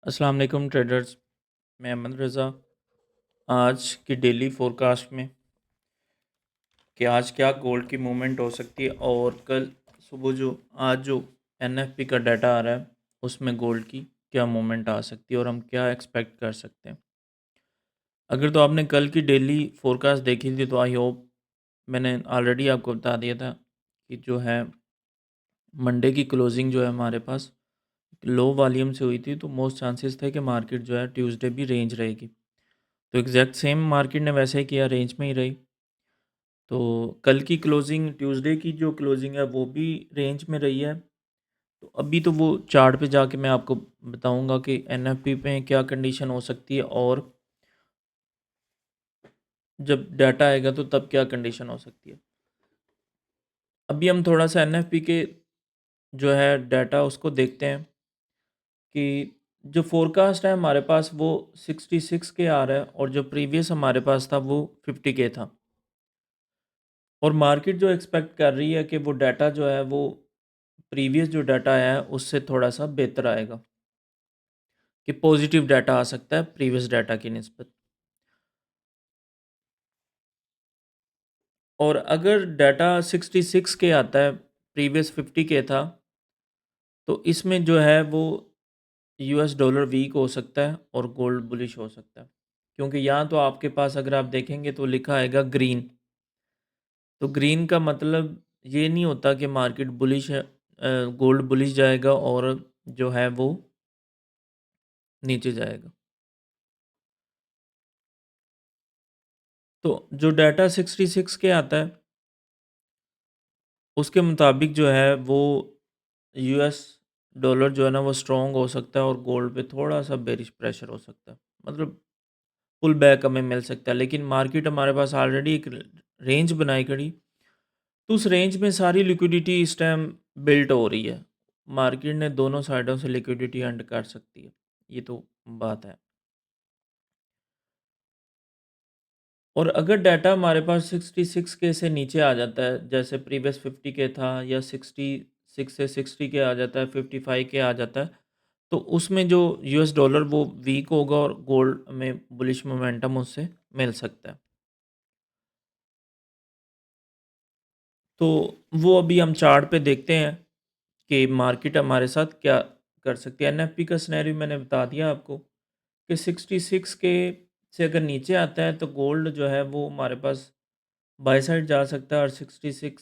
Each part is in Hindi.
अस्सलाम वालेकुम ट्रेडर्स। मैं अहमद रज़ा। आज की डेली फोरकास्ट में कि आज क्या गोल्ड की मूवमेंट हो सकती है और कल सुबह जो एनएफपी का डाटा आ रहा है उसमें गोल्ड की क्या मूवमेंट आ सकती है और हम क्या एक्सपेक्ट कर सकते हैं। अगर तो आपने कल की डेली फोरकास्ट देखी थी तो आई होप मैंने ऑलरेडी आपको बता दिया था कि जो है मंडे की क्लोजिंग जो है हमारे पास लो वॉल्यूम से हुई थी, तो मोस्ट चांसेस थे कि मार्केट जो है ट्यूसडे भी रेंज रहेगी। तो एग्जैक्ट सेम मार्केट ने वैसे ही किया, रेंज में ही रही। तो कल की क्लोजिंग, ट्यूसडे की जो क्लोजिंग है वो भी रेंज में रही है। तो अभी तो वो चार्ट पे जाके मैं आपको बताऊंगा कि एनएफपी पे क्या कंडीशन हो सकती है और जब डाटा आएगा तो तब क्या कंडीशन हो सकती है। अभी हम थोड़ा सा एनएफपी के जो है डाटा उसको देखते हैं कि जो फोरकास्ट है हमारे पास वो 66 के आ रहा है और जो प्रीवियस हमारे पास था वो 50 के था। और मार्केट जो एक्सपेक्ट कर रही है कि वो डाटा जो है वो प्रीवियस जो डाटा आया है उससे थोड़ा सा बेहतर आएगा, कि पॉजिटिव डाटा आ सकता है प्रीवियस डाटा की निस्बत। और अगर डाटा 66 के आता है, प्रीवियस 50 के था, तो इसमें जो है वो यूएस डॉलर वीक हो सकता है और गोल्ड बुलिश हो सकता है। क्योंकि यहाँ तो आपके पास अगर आप देखेंगे तो लिखा आएगा ग्रीन। तो ग्रीन का मतलब ये नहीं होता कि मार्केट बुलिश है, गोल्ड बुलिश जाएगा और जो है वो नीचे जाएगा। तो जो डाटा 66 के आता है उसके मुताबिक जो है वो यूएस डॉलर जो है ना वो स्ट्रॉन्ग हो सकता है और गोल्ड पे थोड़ा सा बेरिश प्रेशर हो सकता है। मतलब पुल बैक हमें मिल सकता है, लेकिन मार्केट हमारे पास ऑलरेडी एक रेंज बनाई खड़ी। तो उस रेंज में सारी लिक्विडिटी इस टाइम बिल्ट हो रही है। मार्केट ने दोनों साइडों से लिक्विडिटी अर्न कर सकती है, ये तो बात है। और अगर डाटा हमारे पास 66 के से नीचे आ जाता है, जैसे प्रीवियस 50 के था, या 66 से 60 के आ जाता है, 55 के आ जाता है, तो उसमें जो यूएस डॉलर वो वीक होगा और गोल्ड में बुलिश मोमेंटम उससे मिल सकता है। तो वो अभी हम चार्ट पे देखते हैं कि मार्केट हमारे साथ क्या कर सकती है। एनएफपी का सिनेरियो मैंने बता दिया आपको कि 66 के से अगर नीचे आता है तो गोल्ड जो है वो हमारे पास बाय साइड जा सकता है, और 66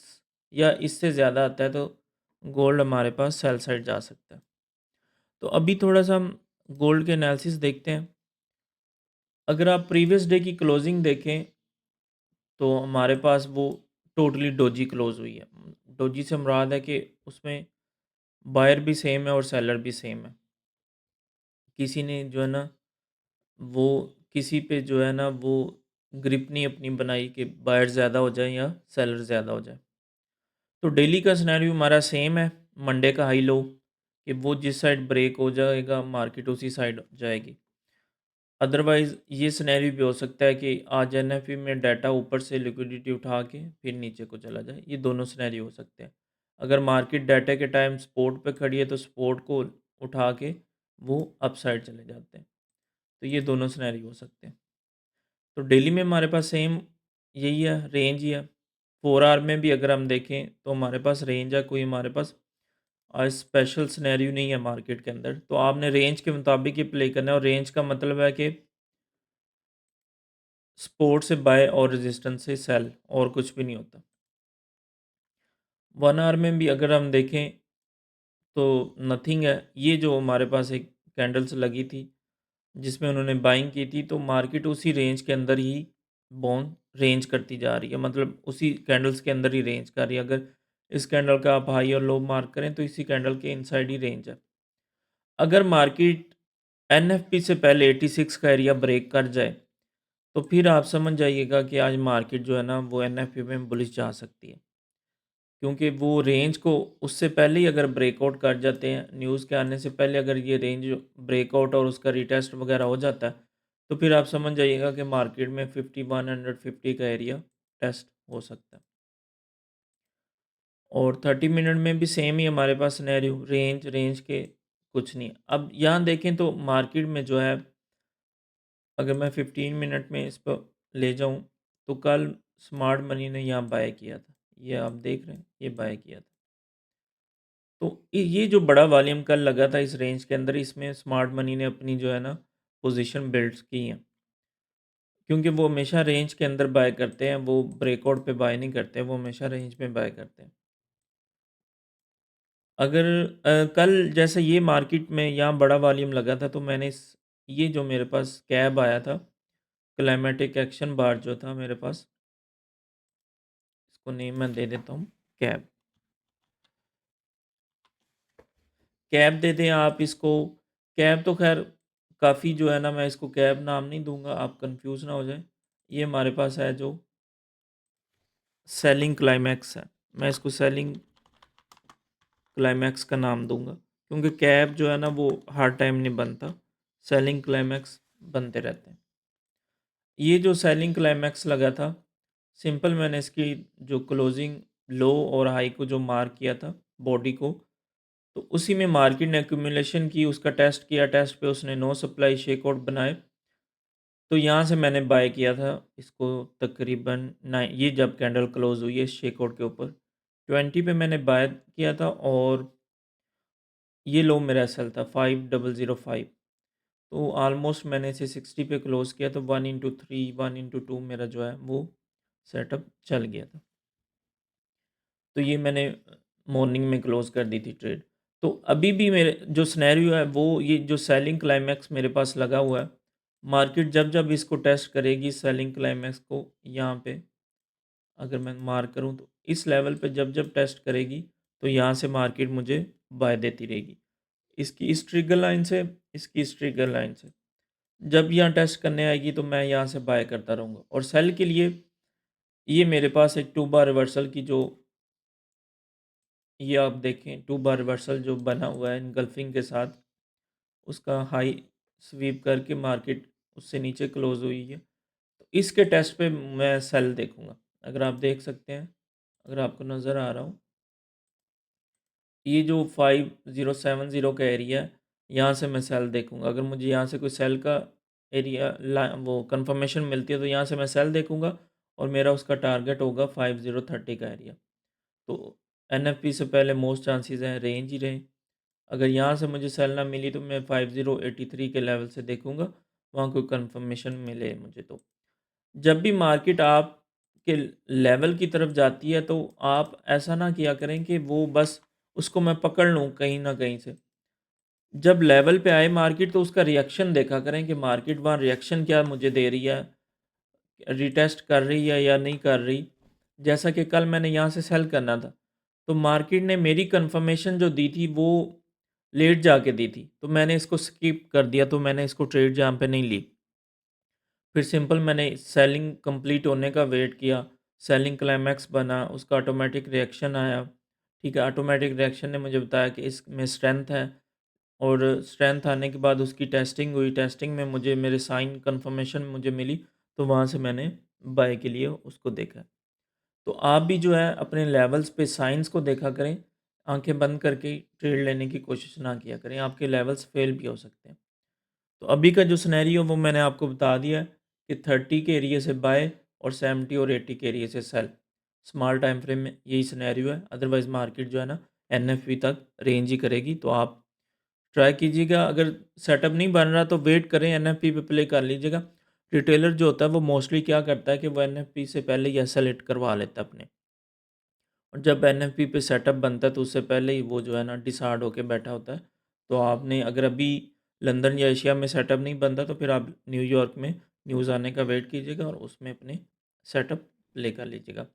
या इससे ज़्यादा आता है तो गोल्ड हमारे पास सेल साइड जा सकता है। तो अभी थोड़ा-सा हम गोल्ड के एनालिसिस देखते हैं। अगर आप प्रीवियस डे की क्लोजिंग देखें तो हमारे पास वो टोटली डोजी क्लोज़ हुई है। डोजी से मुराद है कि उसमें बायर भी सेम है और सेलर भी सेम है। किसी ने जो है ना वो किसी पे जो है ना वो ग्रिप नहीं अपनी बनाई कि बायर ज़्यादा हो जाए या सेलर ज़्यादा हो जाए। तो डेली का सिनेरियो हमारा सेम है, मंडे का हाई लो, कि वो जिस साइड ब्रेक हो जाएगा मार्केट उसी साइड जाएगी। अदरवाइज़ ये सिनेरियो भी हो सकता है कि आज एनएफपी में डाटा ऊपर से लिक्विडिटी उठा के फिर नीचे को चला जाए। ये दोनों सिनेरियो हो सकते हैं। अगर मार्केट डाटा के टाइम सपोर्ट पे खड़ी है तो सपोर्ट को उठा के वो अप साइड चले जाते हैं। तो ये दोनों सिनेरियो हो सकते हैं। तो डेली में हमारे पास सेम यही है, रेंज ही है। 4 आवर में भी अगर हम देखें तो हमारे पास रेंज है, कोई हमारे पास स्पेशल सिनेरियो नहीं है मार्केट के अंदर। तो आपने रेंज के मुताबिक ही प्ले करना है, और रेंज का मतलब है कि सपोर्ट से बाय और रेजिस्टेंस से सेल, और कुछ भी नहीं होता। 1 आवर में भी अगर हम देखें तो नथिंग है। ये जो हमारे पास एक कैंडल्स लगी थी जिसमें उन्होंने बाइंग की थी, तो मार्केट उसी रेंज के अंदर ही बॉन्ड रेंज करती जा रही है, मतलब उसी कैंडल्स के अंदर ही रेंज कर रही है। अगर इस कैंडल का आप हाई और लो मार्क करें तो इसी कैंडल के इनसाइड ही रेंज है। अगर मार्केट एनएफपी से पहले 86 का एरिया ब्रेक कर जाए तो फिर आप समझ जाइएगा कि आज मार्केट जो है ना वो एनएफपी में बुलिश जा सकती है। क्योंकि वो रेंज को उससे पहले ही अगर ब्रेकआउट कर जाते हैं, न्यूज़ के आने से पहले अगर ये रेंज ब्रेकआउट और उसका रीटेस्ट वगैरह हो जाता है, तो फिर आप समझ जाइएगा कि मार्केट में 5150 का एरिया टेस्ट हो सकता है। और 30 मिनट में भी सेम ही हमारे पास सिनेरियो, रेंज रेंज के कुछ नहीं। अब यहाँ देखें तो मार्केट में जो है, अगर मैं 15 मिनट में इस पर ले जाऊँ, तो कल स्मार्ट मनी ने यहाँ बाय किया था। ये आप देख रहे हैं, ये बाय किया था। तो ये जो बड़ा वॉल्यूम कल लगा था इस रेंज के अंदर, इसमें स्मार्ट मनी ने अपनी जो है ना पोजीशन बिल्ड्स की हैं। क्योंकि वो हमेशा रेंज के अंदर बाय करते हैं, वो ब्रेकआउट पे बाय नहीं करते, वो हमेशा रेंज में बाय करते हैं। अगर कल जैसे ये मार्केट में यहाँ बड़ा वॉल्यूम लगा था, तो मैंने इस ये जो मेरे पास कैब आया था, क्लाइमेटिक एक्शन बार जो था मेरे पास, इसको नेम मैं दे देता हूँ, कैब। कैब दे दें आप इसको। कैब तो ख़ैर काफ़ी जो है ना, मैं इसको कैब नाम नहीं दूँगा, आप कन्फ्यूज़ ना हो जाएँ। ये हमारे पास है जो सेलिंग क्लाइमैक्स है, मैं इसको सेलिंग क्लाइमैक्स का नाम दूँगा, क्योंकि कैब जो है ना वो हर टाइम नहीं बनता, सेलिंग क्लाइमैक्स बनते रहते हैं। ये जो सेलिंग क्लाइमैक्स लगा था, सिंपल मैंने इसकी जो क्लोजिंग लो और हाई को जो मार्क किया था, बॉडी को, तो उसी में मार्केट ने एक्यूमुलेशन की, उसका टेस्ट किया, टेस्ट पे उसने नो सप्लाई शेकआउट बनाए, तो यहाँ से मैंने बाय किया था इसको तकरीबन नाइ ये जब कैंडल क्लोज़ हुई है इस शेकआउट के ऊपर, 20 पे मैंने बाय किया था, और ये लो मेरा एसएल था 5005। तो ऑलमोस्ट मैंने इसे 60 पे क्लोज़ किया, तो 1/3 1/2 मेरा जो है वो सेटअप चल गया था। तो ये मैंने मॉर्निंग में क्लोज़ कर दी थी ट्रेड। तो अभी भी मेरे जो सिनेरियो है वो ये जो सेलिंग क्लाइमैक्स मेरे पास लगा हुआ है, मार्केट जब-जब इसको टेस्ट करेगी सेलिंग क्लाइमैक्स को, यहाँ पे अगर मैं मार्क करूँ तो इस लेवल पे जब-जब टेस्ट करेगी, तो यहाँ से मार्केट मुझे बाय देती रहेगी। इसकी इस ट्रिगर लाइन से, इसकी इस ट्रिगर लाइन से। जब यहाँ टेस्ट करने आएगी तो मैं यहाँ से बाय करता रहूँगा, और सेल के लिए ये मेरे पास एक 2 बार रिवर्सल की जो, ये आप देखें 2 बार रिवर्सल जो बना हुआ है इनगल्फिंग के साथ, उसका हाई स्वीप करके मार्केट उससे नीचे क्लोज़ हुई है। तो इसके टेस्ट पे मैं सेल देखूँगा। अगर आप देख सकते हैं, अगर आपको नज़र आ रहा हो, ये जो 5070 का एरिया है, यहाँ से मैं सेल देखूँगा। अगर मुझे यहाँ से कोई सेल का एरिया ला वो कन्फर्मेशन मिलती है, तो यहाँ से मैं सेल देखूँगा, और मेरा उसका टारगेट होगा 5030 का एरिया। तो एनएफपी से पहले मोस्ट चांसेस हैं रेंज ही रहे। अगर यहाँ से मुझे सेल ना मिली, तो मैं 5083 के लेवल से देखूँगा, वहाँ कोई कन्फर्मेशन मिले मुझे तो। जब भी मार्केट आपके लेवल की तरफ जाती है, तो आप ऐसा ना किया करें कि वो बस उसको मैं पकड़ लूँ कहीं न कहीं से। जब लेवल पे आए मार्केट, तो उसका रिएक्शन देखा करें कि मार्केट वहाँ रिएक्शन क्या मुझे दे रही है, रिटेस्ट कर रही है या नहीं कर रही। जैसा कि कल मैंने यहाँ से सेल करना था, तो मार्केट ने मेरी कन्फर्मेशन जो दी थी वो लेट जाके दी थी, तो मैंने इसको स्किप कर दिया, तो मैंने इसको ट्रेड जहाँ पे नहीं ली। फिर सिंपल मैंने सेलिंग कंप्लीट होने का वेट किया, सेलिंग क्लाइमैक्स बना, उसका ऑटोमेटिक रिएक्शन आया, ठीक है? ऑटोमेटिक रिएक्शन ने मुझे बताया कि इसमें स्ट्रेंथ है, और स्ट्रेंथ आने के बाद उसकी टेस्टिंग हुई, टेस्टिंग में मुझे मेरे साइन कन्फर्मेशन मुझे मिली, तो वहाँ से मैंने बाय के लिए उसको देखा। तो आप भी जो है अपने लेवल्स पे साइंस को देखा करें, आँखें बंद करके ट्रेड लेने की कोशिश ना किया करें, आपके लेवल्स फेल भी हो सकते हैं। तो अभी का जो सिनेरियो वो मैंने आपको बता दिया है कि 30 के एरिया से बाय और 70 और 80 के एरिया से सेल। स्मॉल टाइम फ्रेम में यही सिनेरियो है, अदरवाइज़ मार्केट जो है ना एनएफपी तक रेंज ही करेगी, तो आप ट्राई कीजिएगा। अगर सेटअप नहीं बन रहा तो वेट करें, एनएफपी पे प्ले कर लीजिएगा। रिटेलर जो होता है वो मोस्टली क्या करता है कि वो एनएफपी से पहले ही एसएलेट करवा लेता है अपने, और जब एनएफपी पे सेटअप बनता है तो उससे पहले ही वो जो है ना डिसहार्ड होके बैठा होता है। तो आपने अगर अभी लंदन या एशिया में सेटअप नहीं बनता, तो फिर आप न्यूयॉर्क में न्यूज़ आने का वेट कीजिएगा, और उसमें अपने सेटअप प्ले कर लीजिएगा।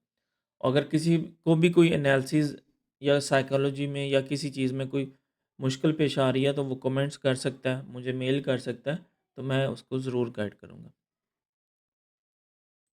अगर किसी को भी कोई एनालिसिस या साइकोलॉजी में या किसी चीज़ में कोई मुश्किल पेश आ रही है, तो वो कमेंट्स कर सकता है, मुझे मेल कर सकता है, तो मैं उसको ज़रूर गाइड करूँगा।